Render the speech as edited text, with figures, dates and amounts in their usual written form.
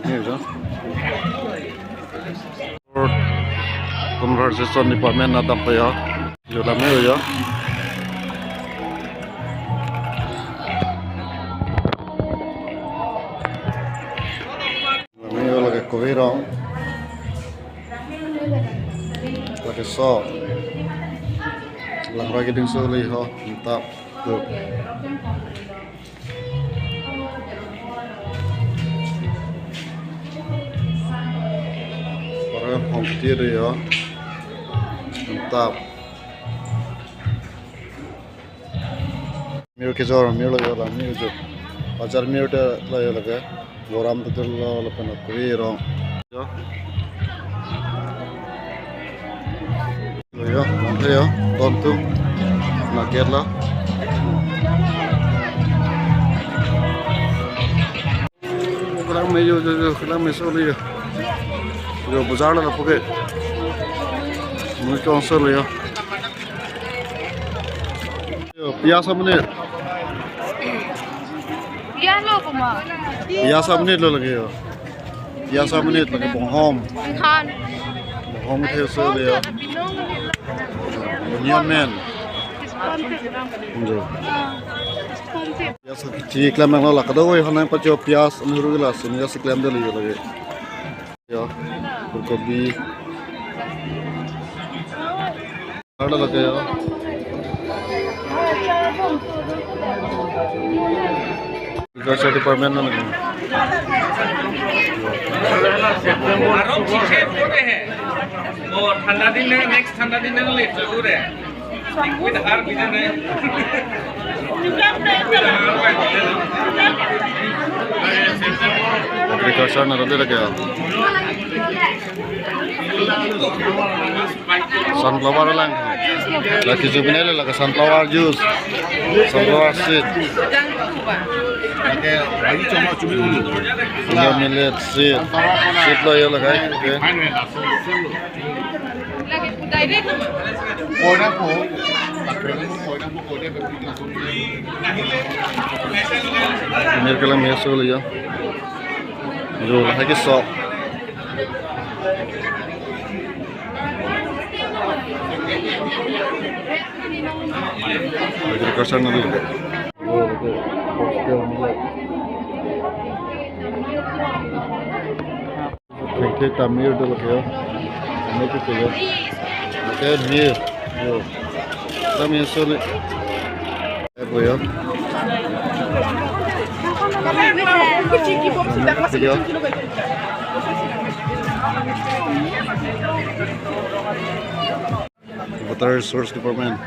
Ini kan. Conversation department datang pa ya. Yo la meyo ya. La meyo lagi cogieron. Lagi so. Lang lagi ding so liho, mantap. Tuh. Para hampir ya. Mantap. Mir ke jor mir lo la mir jo. Bajar mir ta la ya laga. Goram ta lo la pana kuri ro. Ya. Lo ya, mantap ya. Tontu. Naket la. Kurang me jo kurang me so le. Yo bazar la poke. Muy cansado ya. Biasa menit. Biasa menit lo lagi ya. Biasa menit lagi bonghom. Bonghom itu sel ya. Onion man. Biasa kecil klaim yang lo kada woi hanai pacho pias anuru gelas ini biasa klaim dulu ya lagi. Ya, berkopi. Ada lagi ya. Agriculture department ना लगे। और ठंडा दिन है नेक्स्ट ठंडा दिन है लेट जरूर है कोई धार भी नहीं Agriculture ना लगे ya. Sunflower lang. Lagi juvenile lagi sunflower juice. Sunflower seed. Sunflower millet seed. Seed lo ya lagi. Ini kalau mesul ya. Yo lagi sok. Agriculture na dulu. Oh, betul. Hostel millet. Oke, tamir dulu ya. Ini itu ya. Oke, mir. Yo. Tamir sulit. Apa ya? Water Resource Department.